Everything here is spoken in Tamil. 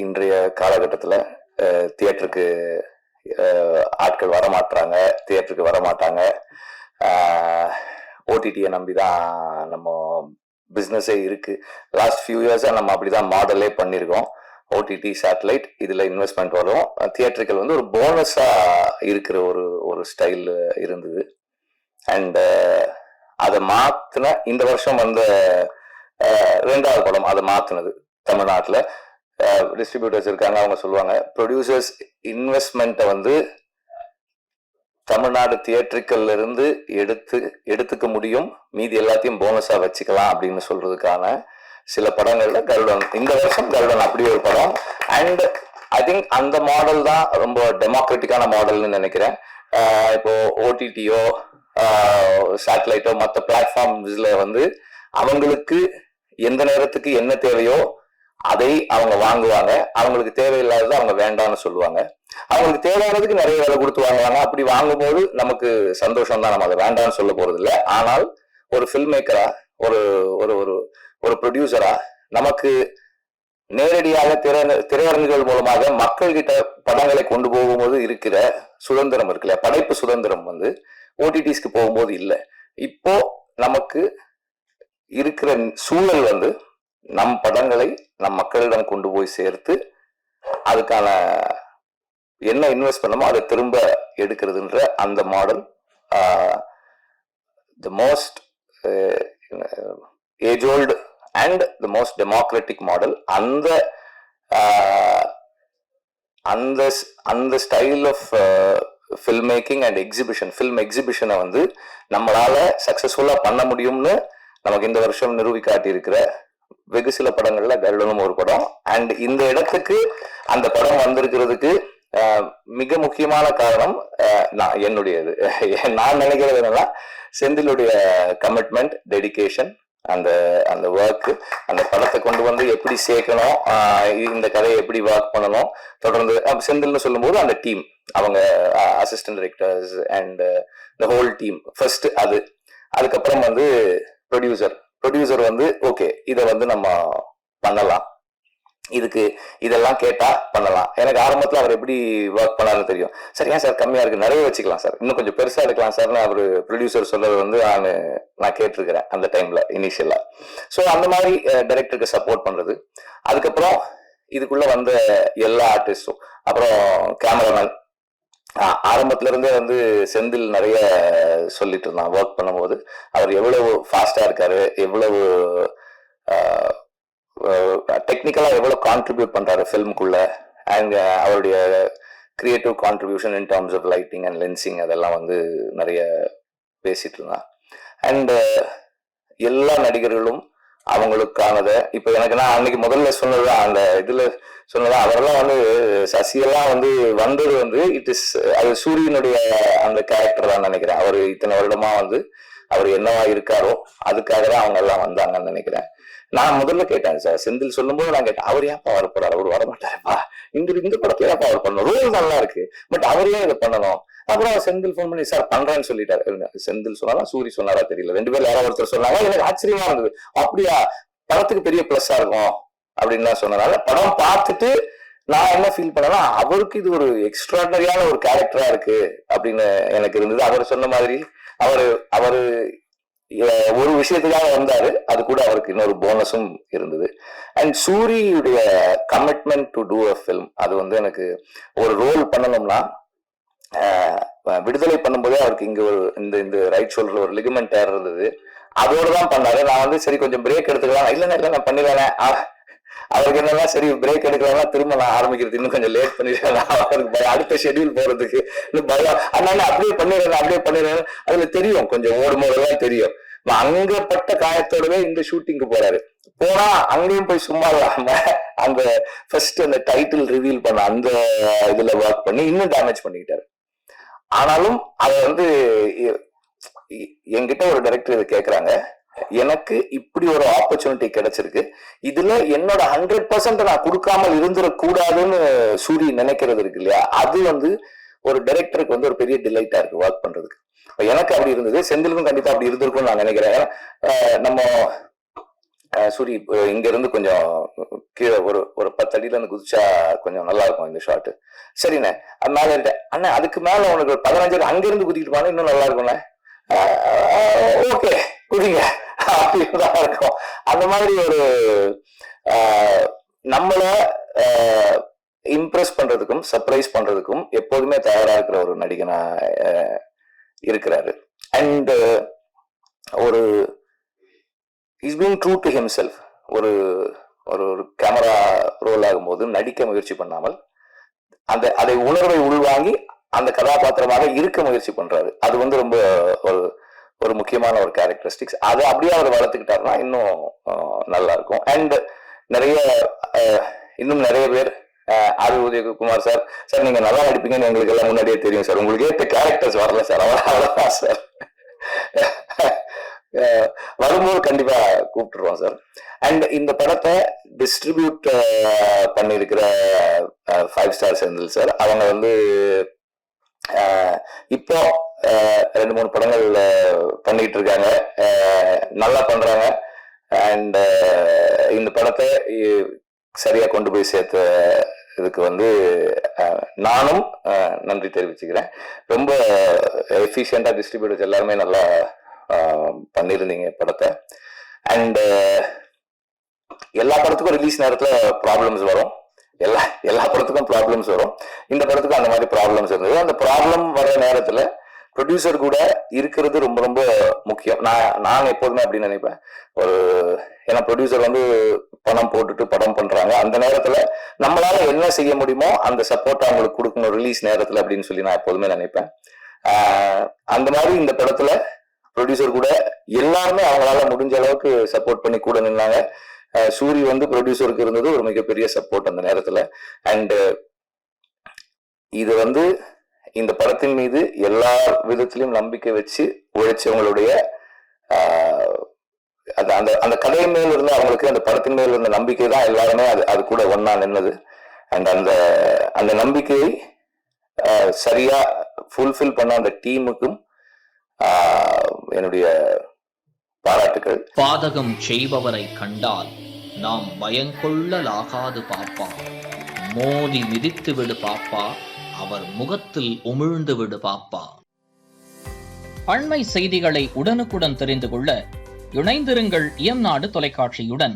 இன்றைய காலகட்டத்தில் தியேட்டருக்கு ஆட்கள் வரமாட்டுறாங்க, தியேட்டருக்கு வரமாட்டாங்க. ஓடிடியை நம்பி தான் நம்ம பிஸ்னஸே இருக்குது. லாஸ்ட் ஃபியூ இயர்ஸாக நம்ம அப்படி தான் மாடலே பண்ணியிருக்கோம். ஓடிடி சேட்டலைட் இதில் இன்வெஸ்ட்மெண்ட் வரும். தியேட்டர்கள் வந்து ஒரு போனஸாக இருக்கிற ஒரு ஸ்டைல் இருந்தது. அண்ட் அதை மாற்றின இந்த வருஷம் வந்த 2வது படம் அதை மாற்றினது தமிழ்நாட்டில். டிஸ்ட்ரிபியூட்டர்ஸ் இருக்காங்க, அவங்க சொல்லுவாங்க ப்ரொடியூசர்ஸ் இன்வெஸ்ட்மெண்ட்டை வந்து தமிழ்நாடு தியேட்டருக்கள்ல இருந்து எடுத்துக்க முடியும், மீதி எல்லாத்தையும் போனஸா வச்சுக்கலாம் அப்படின்னு சொல்றதுக்கான சில படங்கள்ல கருடன், இந்த வருஷம் கருடன் அப்படி ஒரு படம். அண்ட் ஐ திங்க் அந்த மாடல் தான் ரொம்ப டெமோக்ராட்டிக்கான மாடல்னு நினைக்கிறேன். இப்போ ஓடிடியோ சேட்டலைட்டோ மற்ற பிளாட்ஃபார்ம்ஸ்ல வந்து அவங்களுக்கு எந்த நேரத்துக்கு என்ன தேவையோ அதை அவங்க வாங்குவாங்க. அவங்களுக்கு தேவையில்லாதது அவங்க வேண்டாம்னு சொல்லுவாங்க. அவங்களுக்கு தேவையானதுக்கு நிறைய வேலை கொடுத்து வாங்குவாங்க. அப்படி வாங்கும்போது நமக்கு சந்தோஷம் தான், நம்ம அதை வேண்டாம்னு சொல்ல போறது இல்லை. ஆனால் ஒரு ஃபில்ம் மேக்கரா, ஒரு ஒரு ஒரு ப்ரொடியூசரா நமக்கு நேரடியாக திரையரங்குகள் மூலமாக மக்கள் கிட்ட படங்களை கொண்டு போகும்போது இருக்கிற சுதந்திரம் இருக்குல்ல, படைப்பு சுதந்திரம் வந்து ஓடிடிஸ்க்கு போகும்போது இல்லை. இப்போ நமக்கு இருக்கிற சூழல் வந்து நம் படங்களை நம் மக்களிடம் கொண்டு போய் சேர்த்து அதுக்கான என்ன இன்வெஸ்ட் பண்ணமோ அதை திரும்ப எடுக்கிறதுன்ற அந்த model the most age old and the most democratic model. அந்த style of film making and exhibition, film எக்ஸிபிஷனை வந்து நம்மளால சக்சஸ்ஃபுல்லா பண்ண முடியும்னு நமக்கு இந்த வருஷம் நிரூபிக்காட்டி இருக்கிற வெகு சில படங்கள்ல கருடனும் ஒரு படம். அண்ட் இந்த இடத்துக்கு அந்த படம் வந்திருக்கிறதுக்கு மிக முக்கியமான காரணம் என்னுடையது. நான் நினைக்கிறது என்னன்னா, செந்திலுடைய கமிட்மெண்ட், டெடிகேஷன், அந்த ஒர்க், அந்த படத்தை கொண்டு வந்து எப்படி சேர்க்கணும், இந்த கதையை எப்படி ஒர்க் பண்ணணும், தொடர்ந்து செந்தில்னு சொல்லும்போது அந்த டீம், அவங்க assistant directors and the whole team first, அதுக்கப்புறம் வந்து ப்ரொடியூசர் வந்து ஓகே இதை வந்து நம்ம பண்ணலாம், இதுக்கு இதெல்லாம் கேட்டா பண்ணலாம். எனக்கு ஆரம்பத்தில் அவர் எப்படி ஒர்க் பண்ணாருன்னு தெரியும். சார் ஏன் சார் கம்மியா இருக்கு, நிறைய வச்சுக்கலாம் சார், இன்னும் கொஞ்சம் பெருசா எடுக்கலாம் சார்னு அவர் ப்ரொடியூசர் சொல்றது வந்து நான் கேட்டிருக்கிறேன் அந்த டைம்ல இனிஷியலா. ஸோ அந்த மாதிரி டைரக்டருக்கு சப்போர்ட் பண்றது. அதுக்கப்புறம் இதுக்குள்ள வந்த எல்லா ஆர்டிஸ்டும், அப்புறம் கேமராமேன், ஆரம்பத்துல இருந்தே வந்து செந்தில் நிறைய சொல்லிட்டு இருந்தான் ஒர்க் பண்ணும்போது. அவர் எவ்வளவு ஃபாஸ்டா இருக்காரு, எவ்வளவு டெக்னிக்கலா எவ்வளவு கான்ட்ரிபியூட் பண்றாரு ஃபில்முக்குள்ள, அண்ட் அவருடைய creative contribution in terms of lighting and lensing, அதெல்லாம் வந்து நிறைய பேசிட்டு இருந்தான். அண்ட் எல்லா நடிகர்களும் அவங்களுக்கானதை, இப்ப எனக்கு நான் அன்னைக்கு முதல்ல சொன்னதுதான், அந்த இதுல சொன்னதா, அவரெல்லாம் வந்து சசியெல்லாம் வந்து வந்தது வந்து அது சூரியனுடைய அந்த கேரக்டர் தான் நினைக்கிறேன். அவர் இத்தனை வருடமா வந்து அவர் என்னவா இருக்காரோ அதுக்காக தான் அவங்க எல்லாம் வந்தாங்கன்னு நினைக்கிறேன். நான் முதல்ல கேட்டேன் சார், செந்தில் சொல்லும்போது நான் கேட்டேன், அவர் ஏன்ப்பா வர போறாரு, அவர் வரமாட்டாருப்பா, இந்த படத்துல ஏன்ப்பா அவர் பண்ணணும், ரோல் நல்லா இருக்கு, பட் அவர் ஏன் இதை பண்ணணும். அப்புறம் செந்தில் ஃபோன் பண்ணி சார் பண்றேன்னு சொல்லிட்டாரு. செந்தில் சொன்னாரா சூரி சொன்னாரா தெரியல, 2 பேர் யாரோ ஒருத்தர் சொன்னாங்க. எனக்கு ஆச்சரியமா இருந்தது, அப்படியா படத்துக்கு பெரிய பிளஸ்ஸா இருக்கும் அப்படின்னு தான் சொன்னதால படம் பார்த்துட்டு நான் என்ன ஃபீல் பண்ணேன்னா, அவருக்கு இது ஒரு எக்ஸ்ட்ராடனரியான ஒரு கேரக்டரா இருக்கு அப்படின்னு எனக்கு இருந்தது. அவர் சொன்ன மாதிரி அவரு ஒரு விஷயத்துக்காக வந்தாரு, அது கூட அவருக்கு இன்னொரு போனஸும் இருந்தது. அண்ட் சூரியுடைய commitment to do a film, அது வந்து எனக்கு ஒரு ரோல் பண்ணணும்னா, விடுதலை பண்ணும்போதே அவருக்கு இங்க ஒரு இந்த ரைட் ஷோல்டர்ல ஒரு லிகமெண்ட் டேர் இருந்தது, அதோட தான் பண்ணாரு. நான் வந்து சரி கொஞ்சம் பிரேக் எடுத்துக்கலாம், இல்ல நான் பண்ணிடுவேன். அவருக்கு என்னன்னா சரி பிரேக் எடுக்கலாம், திரும்ப நான் ஆரம்பிக்கிறது இன்னும் கொஞ்சம் லேட் பண்ணிடுவேன், அவருக்கு அடுத்த ஷெட்யூல் போறதுக்கு இன்னும் பயம், அதனால அப்படியே பண்ணிடுறேன். அதுல தெரியும் கொஞ்சம் ஓடும்போதெல்லாம் தெரியும். அங்கப்பட்ட காயத்தோடவே இந்த ஷூட்டிங்கு போறாரு. போனா அங்கேயும் போய் சும்மா இல்லாம அந்த ஃபர்ஸ்ட் அந்த டைட்டில் ரிவீல் பண்ண அந்த இதுல ஒர்க் பண்ணி இன்னும் டேமேஜ் பண்ணிக்கிட்டாரு. ஆனாலும் அதை வந்து என்கிட்ட ஒரு டைரக்டர் இது கேக்குறாங்க, எனக்கு இப்படி ஒரு ஆப்பர்ச்சுனிட்டி கிடைச்சிருக்கு, இதுல என்னோட 100% நான் கொடுக்காமல் இருந்துடக்கூடாதுன்னு சூரி நினைக்கிறது இருக்கு இல்லையா, அது வந்து ஒரு டைரக்டருக்கு வந்து ஒரு பெரிய டிலைட்டா இருக்கு ஒர்க் பண்றதுக்கு. எனக்கு அப்படி இருந்தது, செந்திலுக்கும் கண்டிப்பா அப்படி இருந்திருக்கும்னு நான் நினைக்கிறேன். நம்ம சூரி இங்க இருந்து கொஞ்சம் கீழே ஒரு 10 அடியில இருந்து குதிச்சா கொஞ்சம் நல்லா இருக்கும் இந்த ஷாட். சரிண்ணே மேல இருட்டேன் அண்ணா, அதுக்கு மேல உனக்கு 15 அடி அங்க இருந்து குதிக்கிட்டு போனா இன்னும் நல்லா இருக்கும்ண்ணே. ஓகே குதிங்க அப்படின்தான் இருக்கும். அந்த மாதிரி ஒரு நம்மள இம்ப்ரெஸ் பண்றதுக்கும் சர்ப்ரைஸ் பண்றதுக்கும் எப்போதுமே தயாரா இருக்கிற ஒரு நடிகனா இருக்கிறாரு. அண்ட் ஒரு is being true to himself. ஒரு ஒரு கேமரா ரோல் ஆகும்போது நடிக்க முயற்சி பண்ணாமல் அதை உணர்வை உள்வாங்கி அந்த கதாபாத்திரமாக இருக்க முயற்சி பண்றாரு. அது வந்து ரொம்ப ஒரு முக்கியமான ஒரு கேரக்டரிஸ்டிக்ஸ். அதை அப்படியே அவர் வளர்த்துக்கிட்டாருன்னா இன்னும் நல்லா இருக்கும். அண்ட் இன்னும் நிறைய பேர் ஆர் உதயகுமார் சார், சார் நீங்க நல்லா நடிப்பீங்கன்னு எங்களுக்கு எல்லாம் முன்னாடியே தெரியும் சார், உங்களுக்கு ஏற்ற கேரக்டர்ஸ் வரல சார், அவ்வளவுதான் சார், வரும்போது கண்டிப்பா கூப்பிட்டுருவோம் சார். அண்ட் இந்த படத்தை டிஸ்ட்ரிபியூட் பண்ணிருக்கிற 5 ஸ்டார் செந்தில் சார், அவங்க வந்து இப்போ 2-3 படங்கள் பண்ணிட்டு இருக்காங்க, நல்லா பண்றாங்க. அண்ட் இந்த படத்தை சரியா கொண்டு போய் சேர்த்த இதுக்கு வந்து நானும் நன்றி தெரிவிச்சுக்கிறேன். ரொம்ப எஃபிஷியண்டா டிஸ்ட்ரிபியூட்டர்ஸ் எல்லாருமே நல்லா பண்ணிருந்தீங்க படத்தை. அண்ட் எல்லா படத்துக்கும் ரிலீஸ் நேரத்துல ப்ராப்ளம்ஸ் வரும், எல்லா படத்துக்கும் ப்ராப்ளம்ஸ் வரும். இந்த படத்துக்கும் அந்த மாதிரி ப்ராப்ளம்ஸ் இருந்தது. அந்த ப்ராப்ளம் வர நேரத்துல ப்ரொடியூசர் கூட இருக்கிறது ரொம்ப ரொம்ப முக்கியம். நான் எப்போதுமே அப்படின்னு நினைப்பேன். ஏன்னா ப்ரொடியூசர் வந்து பணம் போட்டுட்டு படம் பண்றாங்க, அந்த நேரத்துல நம்மளால என்ன செய்ய முடியுமோ அந்த சப்போர்ட் அவங்களுக்கு கொடுக்கணும் ரிலீஸ் நேரத்துல அப்படின்னு சொல்லி நான் எப்போதுமே நினைப்பேன். அந்த மாதிரி இந்த படத்துல ப்ரொடியூசர் கூட எல்லாருமே அவங்களால முடிஞ்ச அளவுக்கு சப்போர்ட் பண்ணி கூட நின்னாங்க. சூரி வந்து ப்ரொடியூசருக்கு இருந்தது ஒரு மிகப்பெரிய சப்போர்ட் அந்த நேரத்துல. அண்ட் இது வந்து இந்த படத்தின் மீது எல்லா விதத்திலையும் நம்பிக்கை வச்சு உழைச்சவங்களுடைய அந்த கதை மேல இருந்து அவங்களுக்கு அந்த படத்தின் மேல இருந்த நம்பிக்கை தான் எல்லாருமே அது கூட ஒன்னா நின்னது. அண்ட் அந்த நம்பிக்கையை சரியா ஃபுல்ஃபில் பண்ண அந்த டீமுக்கும் என்னுடைய பாராட்டுகள். பாதகம் செய்பவரை கண்டால் நாம் பயங்கொள்ளலாகாது பாப்பா, மோதி மிதித்து விடு பாப்பா, அவர் முகத்தில் உமிழ்ந்து விடு பாப்பா. அண்மை செய்திகளை உடனுக்குடன் தெரிந்து கொள்ள இணைந்திருங்கள் இயம்நாடு தொலைக்காட்சியுடன்.